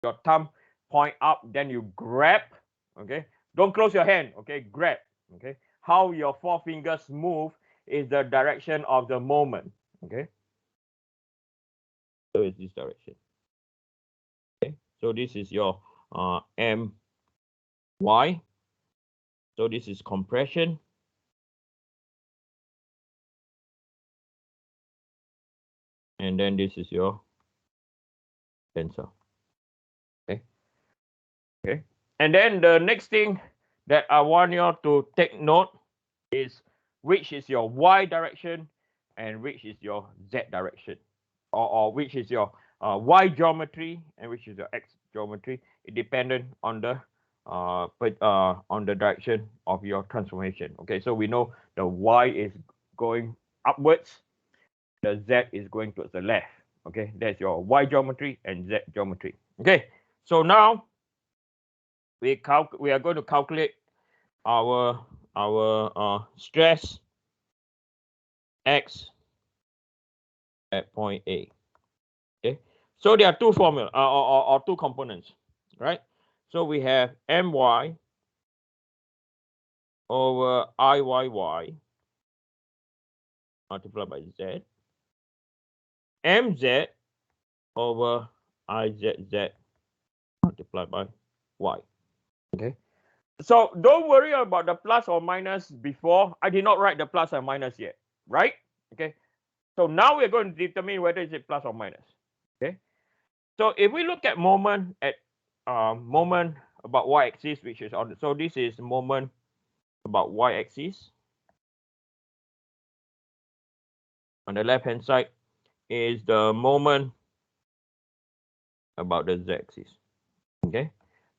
your thumb point up, then you grab, okay? Don't close your hand, okay? Grab, okay? How your four fingers move is the direction of the moment, okay? So it's this direction, okay? So this is your my. So this is compression. And then this is your tensor, okay? Okay. And then the next thing that I want you to take note is which is your y direction and which is your z direction, or which is your y geometry and which is your x geometry. It dependent on the direction of your transformation. Okay, so we know the y is going upwards, the z is going towards the left. Okay, that's your y geometry and z geometry. Okay, so now we are going to calculate our stress x at point A. Okay, so there are two formula or two components, right? So we have my over Iyy multiplied by z, mz over Izz multiplied by y. Okay, so don't worry about the plus or minus before. I did not write the plus or minus yet, right? Okay, so now we're going to determine whether is it plus or minus. Okay, so if we look at moment at moment about y-axis, which is on, so this is moment about y-axis. On the left hand side is the moment about the z-axis. Okay,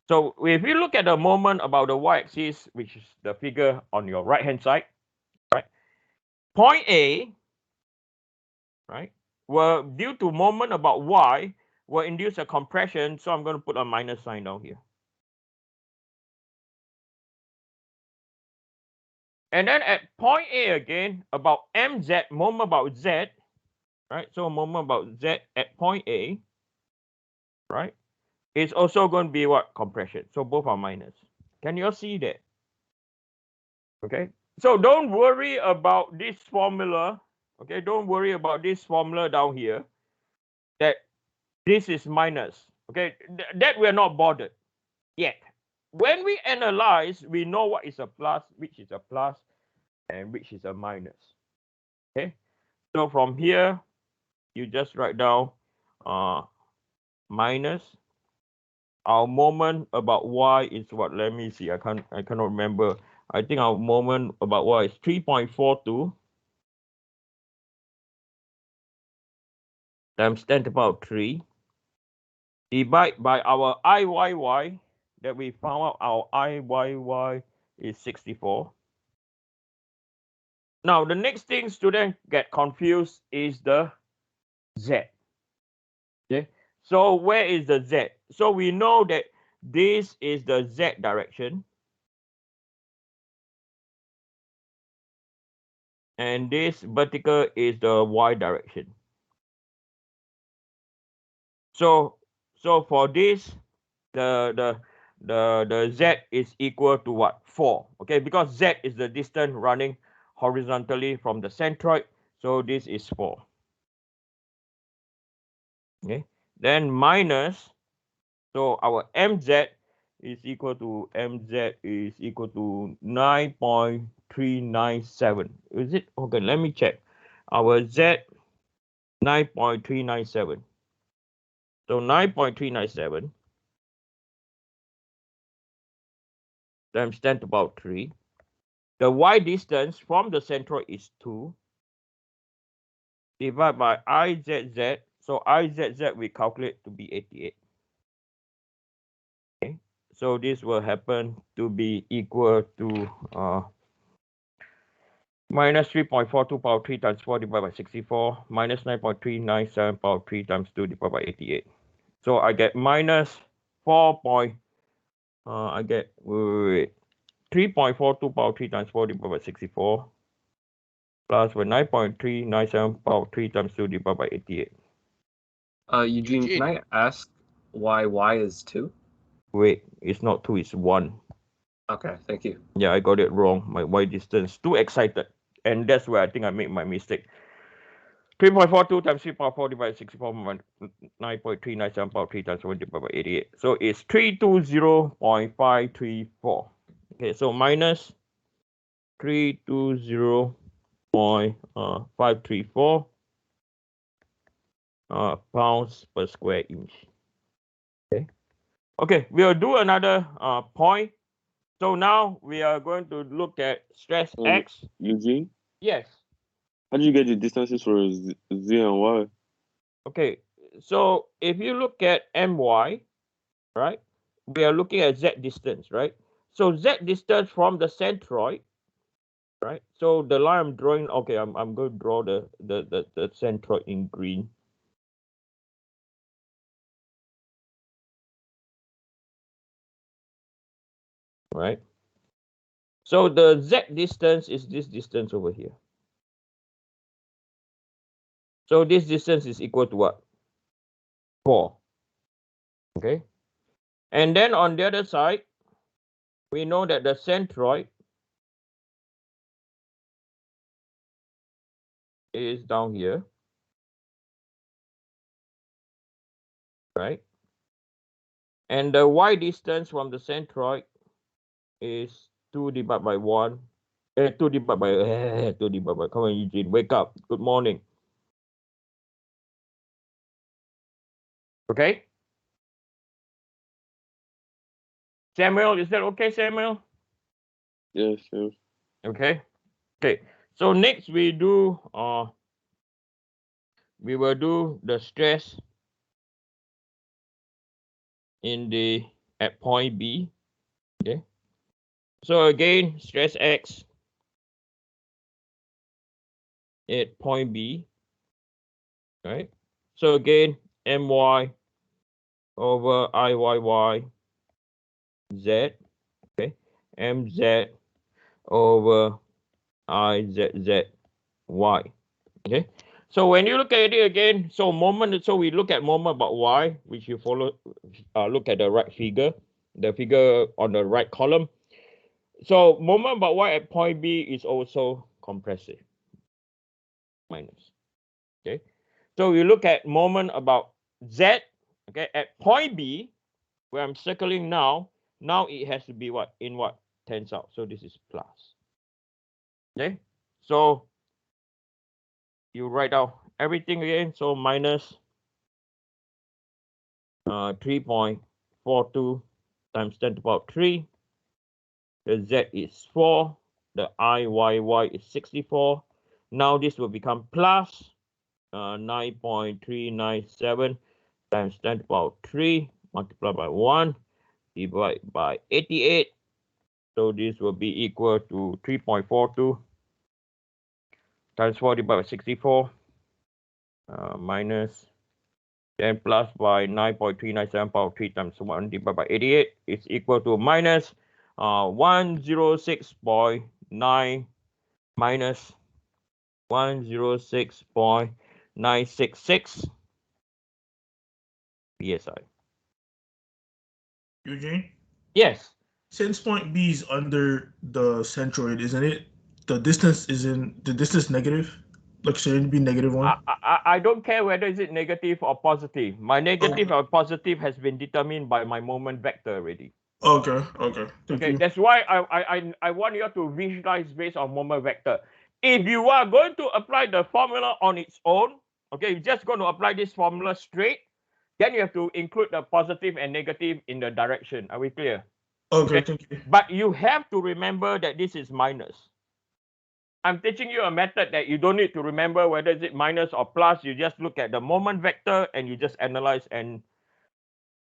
so if you look at the moment about the y-axis, which is the figure on your right hand side, right, point A, right, will due to moment about y will induce a compression. So I'm going to put a minus sign down here. And then at point A again, about mz, moment about z, right? So moment about z at point A, right? It's also going to be what? Compression. So both are minus. Can you all see that? Okay. So don't worry about this formula. Okay. Don't worry about this formula down here. That this is minus. Okay. That we're not bothered yet. When we analyze, we know what is a plus, which is a plus, and which is a minus. Okay. So from here, you just write down minus. Our moment about y is what? Let me see. I cannot remember. I think our moment about y is 3.42 times 10 to the power 3 divide by our Iyy that we found out. Our Iyy is 64. Now the next thing students get confused is the z. Okay, so where is the z? So we know that this is the z direction and this vertical is the y direction. So for this, the z is equal to what? 4. Okay, because z is the distance running horizontally from the centroid. So this is 4. Okay, then minus. So our mz is equal to 9.397. Is it? Okay, let me check. Our z 9.397. So 9.397 times 10 to the power 3. The y distance from the centroid is 2. Divided by Izz. So Izz we calculate to be 88. Okay. So this will happen to be equal to minus 3.42 power 3 times 4 divided by 64 minus 9.397 power 3 times 2 divided by 88. So I get minus 3.42 power 3 times 4 divided by 64 plus with 9.397 power 3 times 2 divided by 88. Eugene, can I ask y is 2? Wait, it's not 2, it's 1. Okay, thank you. Yeah, I got it wrong. My y distance. Too excited. And that's where I think I made my mistake. 3.42 times 3 power 4 divided by 64 9.397 power 3 times 1 divided by 88. So it's 320.534. Okay, so minus 320.534 pounds per square inch. Okay. Okay, we'll do another point. So now we are going to look at stress X. Eugene, Yes. how did you get the distances for Z and Y? Okay, so if you look at my, right, we are looking at z distance, right? So z distance from the centroid, right? So the line I'm drawing, okay, I'm going to draw the centroid in green. Right? So the z distance is this distance over here. So this distance is equal to what? 4. Okay. And then on the other side, we know that the centroid is down here. Right? And the y distance from the centroid is 2 divided by 1. 2 divided by 2 divided by. Come on, Eugene, wake up. Good morning. Okay. Samuel, is that okay, Samuel? Yes, yes. Okay. Okay. So next we do we will do the stress in the at point B. Okay. So again, stress X at point B. Right. So again, my over Iyy z. Okay. mz over Izzy. Okay. So when you look at it again, so we look at moment about y, which you follow, look at the right figure, the figure on the right column. So moment about y at point B is also compressive, minus. Okay. So we look at moment about z, okay, at point B, where I'm circling now. Now it has to be what? In what? Tensile. So this is plus. Okay. So you write out everything again. So minus 3.42 times 10 to the power 3. The z is 4. The Iyy is 64. Now this will become plus 9.397 times 10 to the power 3 multiplied by 1 divided by 88. So this will be equal to 3.42 times 4 divided by 64 minus 10 plus by 9.397 power 3 times 1 divided by 88 is equal to minus 106.9 minus 106.966 psi. Eugene? Yes. Since point B is under the centroid, isn't it? The distance negative? Like, shouldn't it be -1? I don't care whether is it negative or positive. My negative or positive has been determined by my moment vector already. Okay, thank Okay, you. that's why I want you to visualize based on moment vector. If you are going to apply the formula on its own, okay, you're just going to apply this formula straight, then you have to include the positive and negative in the direction. Are we clear? Okay, thank you. But you have to remember that this is minus. I'm teaching you a method that you don't need to remember whether is it minus or plus. You just look at the moment vector and you just analyze and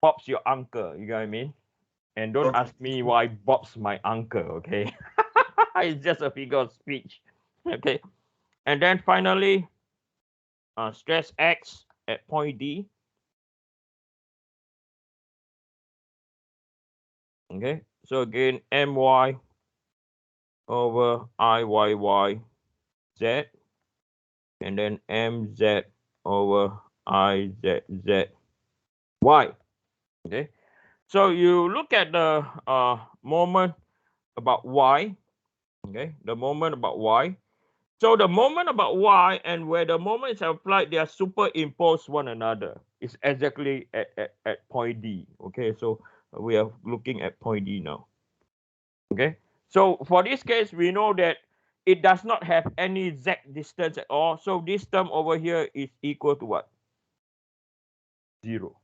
Bob's your uncle. You know what I mean? And don't Okay. ask me why Bob's my uncle, okay? It's just a figure of speech. Okay. And then finally, stress X at point D. Okay. So again, my over Iyy z, and then mz over Izzy. Okay, so you look at the moment about y. Okay, the moment about y. So the moment about y and where the moment is applied, they are superimposed one another. It's exactly at point D. Okay, so we are looking at point D now. Okay, so for this case, we know that it does not have any z distance at all. So this term over here is equal to what? 0.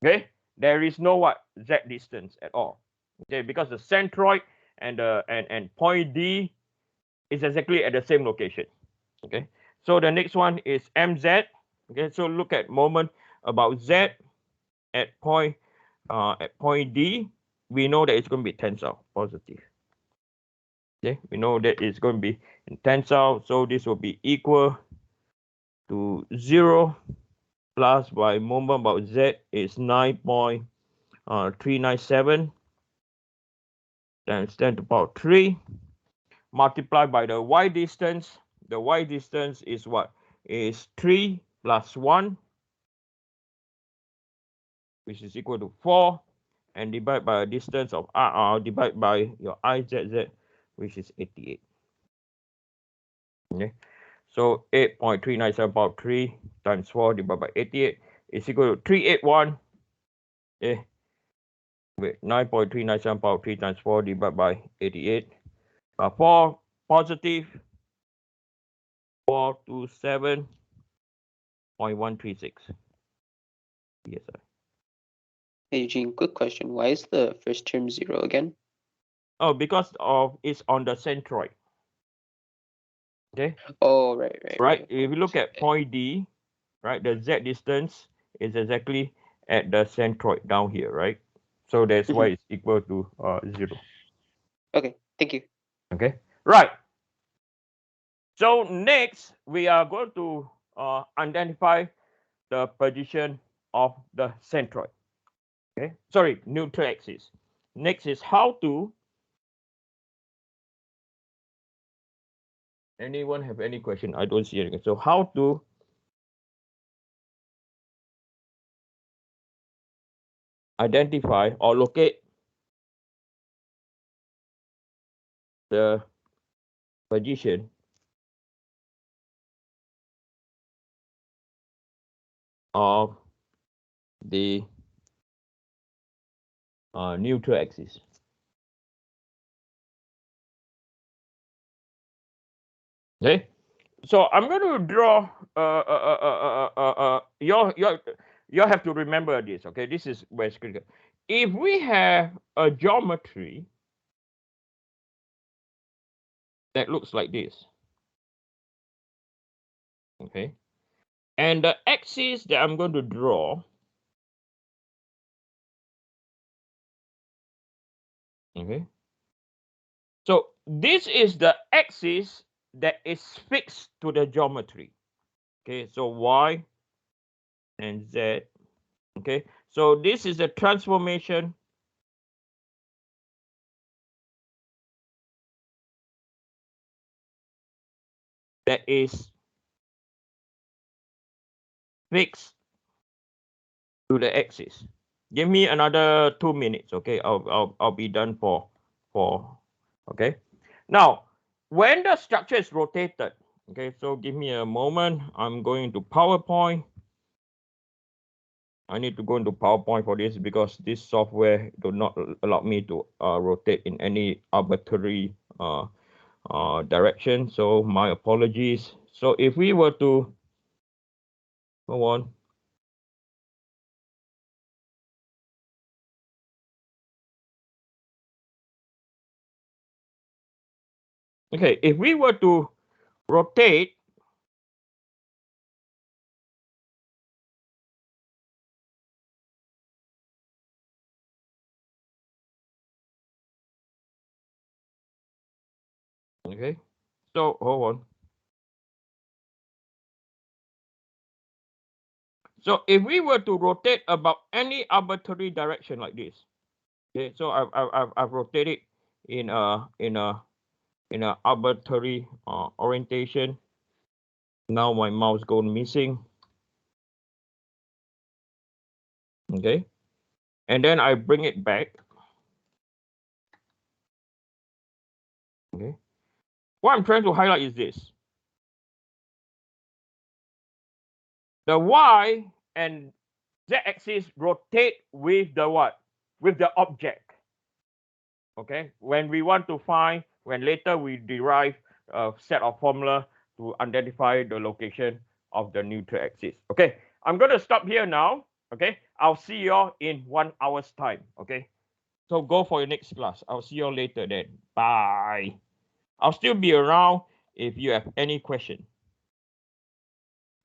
Okay, there is no what z distance at all. Okay, because the centroid and and point D is exactly at the same location. Okay, so the next one is mz. Okay, so look at moment about z at point D. We know that it's going to be tensile positive. Okay, we know that it's going to be in tensile, so this will be equal to 0 plus by moment about z is 9.397 times 10 to the power 3 multiplied by the y distance. The y distance is what? Is 3 plus 1, which is equal to 4, and divide by a distance of divide by your IZZ, which is 88. Okay, so 8.397 power 3 times 4 divided by 88 is equal to 381. Okay, wait, 9.397 power 3 times 4 divided by 88. 4 positive 427.136. Yes, sir. Hey, Eugene, quick question. Why is the first term 0 again? Oh, because of it's on the centroid. Okay. Oh, right. Right. If you look at point D, right, the z distance is exactly at the centroid down here, right? So that's why it's equal to 0. Okay, thank you. Okay. Right. So next we are going to identify the position of the centroid. Okay. Sorry, neutral axis. Next is how to. Anyone have any question? I don't see anything. So how to identify or locate the position of the neutral axis. Okay, so I'm going to draw. You have to remember this. Okay, this is where it's critical. If we have a geometry that looks like this, okay, and the axis that I'm going to draw, okay, so this is the axis that is fixed to the geometry. Okay, so y and z. Okay, so this is a transformation that is fixed to the axis. Give me another 2 minutes. Okay, I'll be done for okay. Now, when the structure is rotated, okay, so give me a moment. I'm going to PowerPoint. I need to go into PowerPoint for this because this software do not allow me to rotate in any arbitrary direction. So my apologies. So if we were to go on. Okay, if we were to rotate okay, so hold on. So if we were to rotate about any arbitrary direction like this, okay, so I've rotated in a arbitrary orientation. Now my mouse gone missing. Okay, and then I bring it back. Okay. What I'm trying to highlight is this. The y and z-axis rotate with the what? With the object. Okay. When we want to find, when later we derive a set of formula to identify the location of the neutral axis. Okay. I'm going to stop here now. Okay. I'll see you all in 1 hour's time. Okay. So go for your next class. I'll see you all later then. Bye. I'll still be around if you have any question.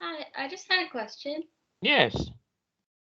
Hi, I just had a question. Yes.